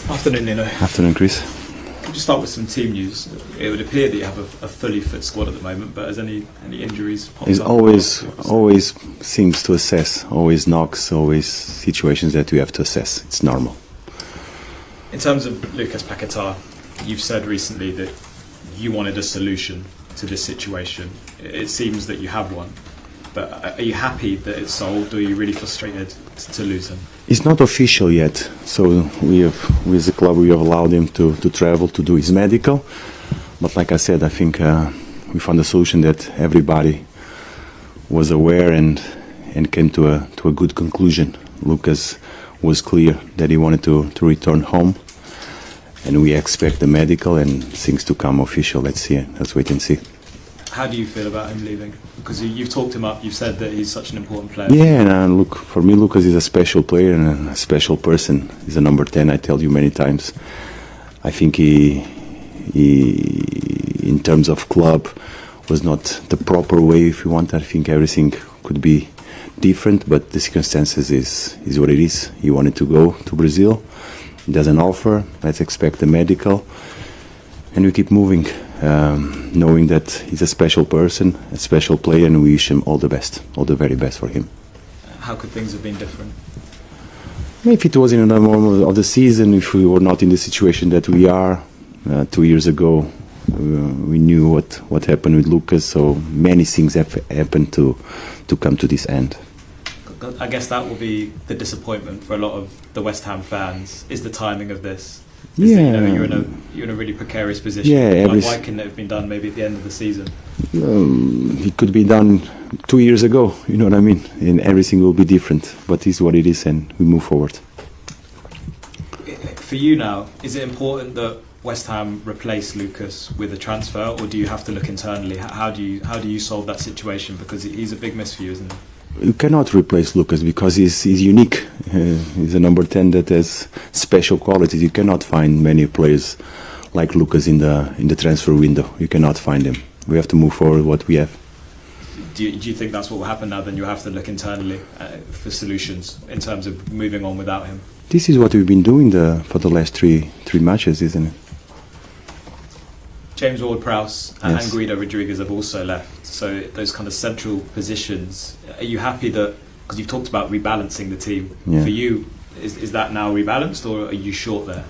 Afternoon, Nuno. Afternoon, Chris. Could you start with some team news? It would appear that you have a fully fit squad at the moment, but has any injuries popped It's up? always things to assess, always knocks, always situations that we have to assess. It's normal. In terms of Lucas Paquetá, you've said recently that you wanted a solution to this situation. It seems that you have one, but are you happy that it's sold, or are you really frustrated to lose him? It's not official yet, so we as a club, we have allowed him to travel to do his medical. But like I said, I think we found a solution that everybody was aware and came to a good conclusion. Lucas was clear that he wanted to return home, and we expect the medical and things to come official. Let's see, let's wait and see. How do you feel about him leaving? Because you've talked him up, you've said that he's such an important player. Yeah, and look, for me, Lucas is a special player and a special person. He's a number 10, I tell you many times. I think he in terms of club, was not the proper way, if you want. I think everything could be different, but the circumstances is what it is. He wanted to go to Brazil. He does an offer. Let's expect the medical. And we keep moving, knowing that he's a special person, a special player, and we wish him all the best, all the very best for him. How could things have been different? If it was in another moment of the season, if we were not in the situation that we are 2 years ago, we knew what happened with Lucas, so many things have happened to come to this end. I guess that will be the disappointment for a lot of the West Ham fans, is the timing of this. Is that, you're in a really precarious position. Yeah, why couldn't it have been done maybe at the end of the season? It could be done 2 years ago, you know what I mean? And everything will be different, but it's what it is, and we move forward. For you now, is it important that West Ham replace Lucas with a transfer, or do you have to look internally? How do you solve that situation? Because he's a big miss for you, isn't he? You cannot replace Lucas because he's unique. He's a number 10 that has special qualities. You cannot find many players like Lucas in the transfer window. You cannot find him. We have to move forward what we have. Do you think that's what will happen now? Then you have to look internally for solutions in terms of moving on without him. This is what we've been doing for the last three matches, isn't it? James Ward-Prowse and Yes. Guido Rodriguez have also left. So those kind of central positions, are you happy that, because you've talked about rebalancing the team, Yeah. for you, is that now rebalanced, or are you short there?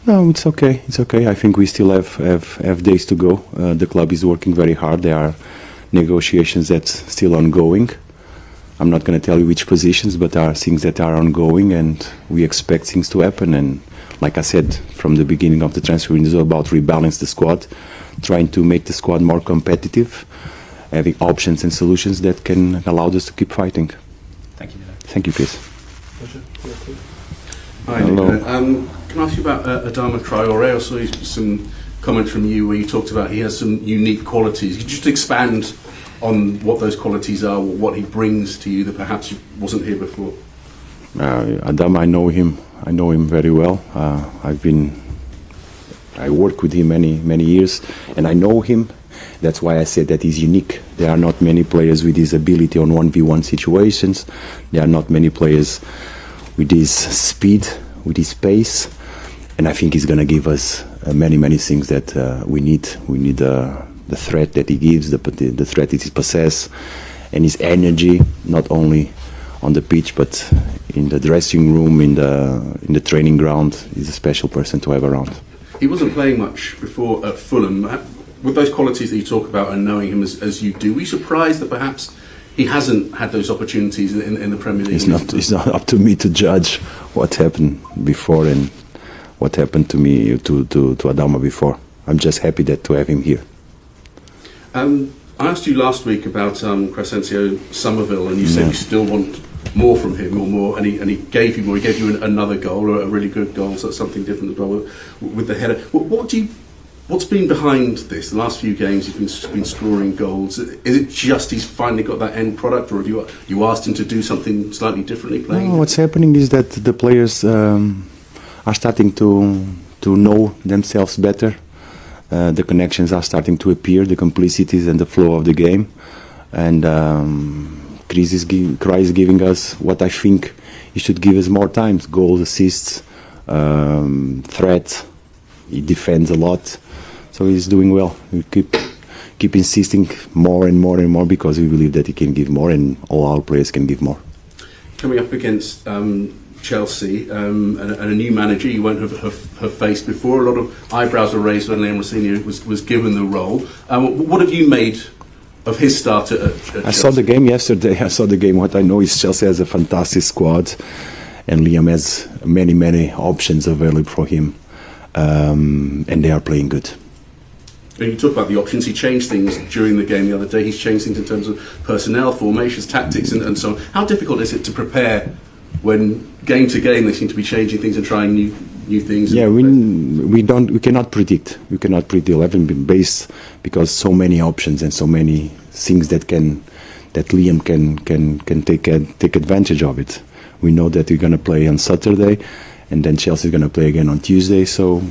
No, it's okay. It's okay. I think we still have days to go. The club is working very hard. There are negotiations that's still ongoing. I'm not going to tell you which positions, but there are things that are ongoing, and we expect things to happen. And like I said from the beginning of the transfer window, it's all about rebalance the squad, trying to make the squad more competitive, having options and solutions that can allow us to keep fighting. Thank you, Nuno. Thank you, Chris. Hi, Hello. Can I ask you about Adama Traoré? I saw some comments from you where you talked about he has some unique qualities. Could you just expand on what those qualities are, what he brings to you that perhaps wasn't here before? Adama, I know him very well. I worked with him many years, and I know him. That's why I said that he's unique. There are not many players with his ability on 1v1 situations. There are not many players with his speed, with his pace, and I think he's going to give us many things that we need. We need the threat that he gives, the threat that he possesses, and his energy, not only on the pitch but in the dressing room, in the training ground. He's a special person to have around. He wasn't playing much before at Fulham. With those qualities that you talk about and knowing him as you do, were you surprised that perhaps he hasn't had those opportunities in the Premier League? It's not up to me to judge what happened before and what happened to me to Adama before. I'm just happy to have him here. I asked you last week about Crescencio Somerville, and you said you still want more from him, or more, and he gave you more. He gave you another goal, or a really good goal, so that's something different as well with the header. What's been behind this? The last few games he's been scoring goals. Is it just he's finally got that end product, or have you asked him to do something slightly differently playing? No, what's happening is that the players are starting to know themselves better. The connections are starting to appear, the complicities and the flow of the game, and Chris is giving us what I think he should give us more times: goals, assists, threat. He defends a lot, so he's doing well. We keep insisting more and more and more because we believe that he can give more, and all our players can give more. Coming up against Chelsea and a new manager you won't have faced before. A lot of eyebrows were raised when Liam Rosenior was given the role. What have you made of his start at Chelsea? I saw the game yesterday. I saw the game. What I know is Chelsea has a fantastic squad, and Liam has many options available for him, and they are playing good. And you talk about the options. He changed things during the game the other day. He's changed things in terms of personnel, formations, tactics, and so on. How difficult is it to prepare when game to game they seem to be changing things and trying new things? Yeah, we cannot predict. We cannot predict the 11 based because so many options and so many things that Liam can take advantage of it. We know that we're going to play on Saturday, and then Chelsea is going to play again on Tuesday. So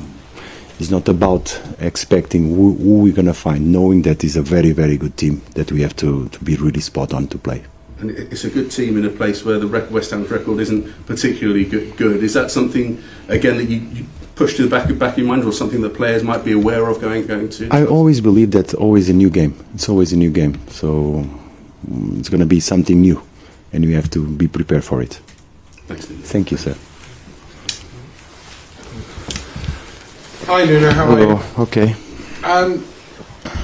it's not about expecting who we're going to find, knowing that it's a very good team that we have to be really spot on to play. And it's a good team in a place where the West Ham's record isn't particularly good. Is that something, again, that you push to the back of your mind, or something that players might be aware of going to? I always believe that always a new game. It's always a new game. So it's going to be something new, and we have to be prepared for it. Thanks, Nuno. Thank you, sir. Hi Nuno, how are you? Okay.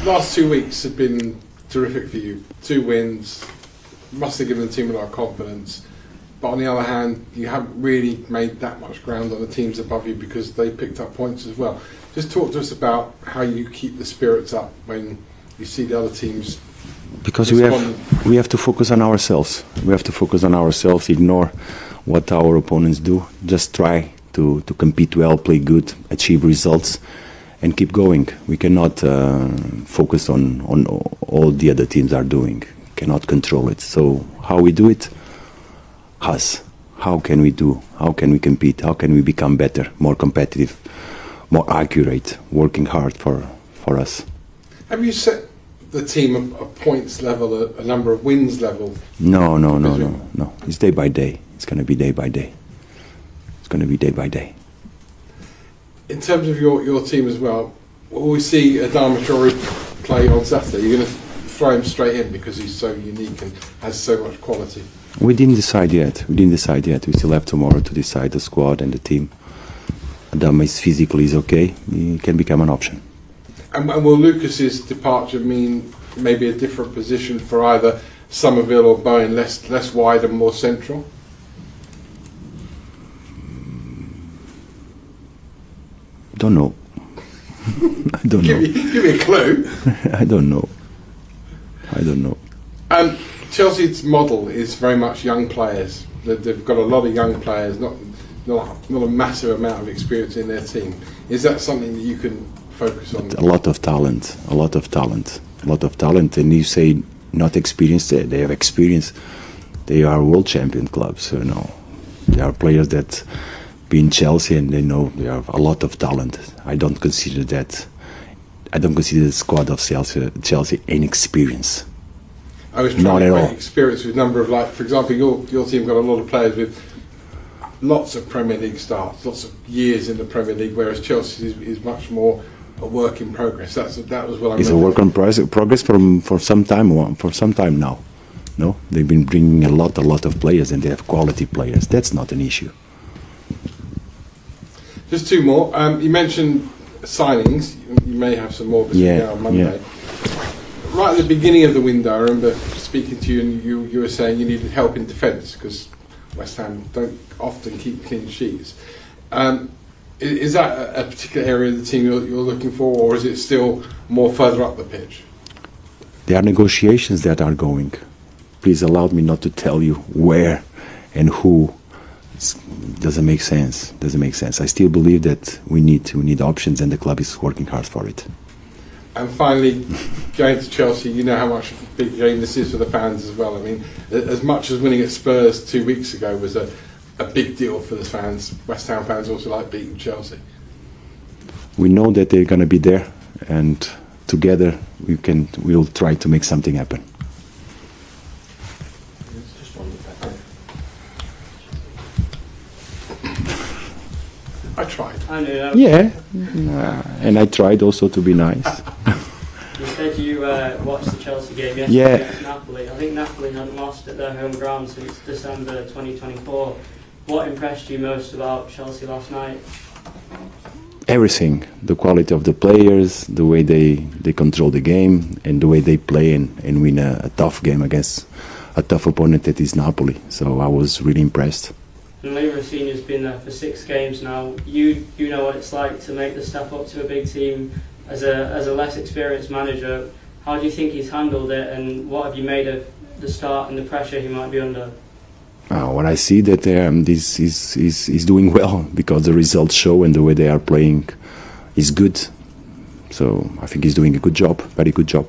Last 2 weeks have been terrific for you. 2 wins, must have given the team a lot of confidence. But on the other hand, you haven't really made that much ground on the teams above you because they picked up points as well. Just talk to us about how you keep the spirits up when you see the other teams. Because we have to focus on ourselves. We have to focus on ourselves, ignore what our opponents do. Just try to compete well, play good, achieve results, and keep going. We cannot focus on all the other teams are doing. Cannot control it. So how we do it? Us. How can we do? How can we compete? How can we become better, more competitive, more accurate, working hard for us? Have you set the team a points level, a number of wins level? No. It's day by day. It's going to be day by day. It's going to be day by day. In terms of your team as well, will we see Adama Traoré play on Saturday? You're going to throw him straight in because he's so unique and has so much quality? We didn't decide yet. We still have tomorrow to decide the squad and the team. Adama is physically okay. He can become an option. And will Lucas's departure mean maybe a different position for either Somerville or Bowen, less wide and more central? Don't know. I don't know. Give me a clue. I don't know. Chelsea's model is very much young players. They've got a lot of young players, not a massive amount of experience in their team. Is that something that you can focus on? A lot of talent. And you say not experienced, they have experience. They are world champion clubs. So they are players that be in Chelsea and they know they have a lot of talent. I don't consider the squad of Chelsea inexperienced. I was trying to create experience with a number of, like, for example, your team got a lot of players with lots of Premier League starts, lots of years in the Premier League, whereas Chelsea is much more a work in progress. That was what I meant. It's a work in progress for some time now. No, they've been bringing a lot of players, and they have quality players. That's not an issue. Just 2 more. You mentioned signings. You may have some more between now and Monday. Yeah. Right at the beginning of the window, I remember speaking to you, and you were saying you needed help in defence because West Ham don't often keep clean sheets. Is that a particular area of the team you're looking for, or is it still more further up the pitch? There are negotiations that are going. Please allow me not to tell you where and who. Doesn't make sense. I still believe that we need options, and the club is working hard for it. And finally, going to Chelsea, you know how much of a big game this is for the fans as well. I mean, as much as winning at Spurs 2 weeks ago was a big deal for the fans, West Ham fans also like beating Chelsea. We know that they're going to be there, and together we'll try to make something happen. I know. Yeah, and I tried also to be nice. You said you watched the Chelsea game yesterday Yeah. against Napoli. I think Napoli hadn't lost at their home ground since December 2024. What impressed you most about Chelsea last night? Everything, the quality of the players, the way they control the game, and the way they play and win a tough game against a tough opponent that is Napoli. So I was really impressed. And Leroy Senior's been there for 6 games now. You know what it's like to make the step up to a big team as a less experienced manager. How do you think he's handled it, and what have you made of the start and the pressure he might be under? What I see that this is doing well because the results show and the way they are playing is good. So I think he's doing a good job, very good job.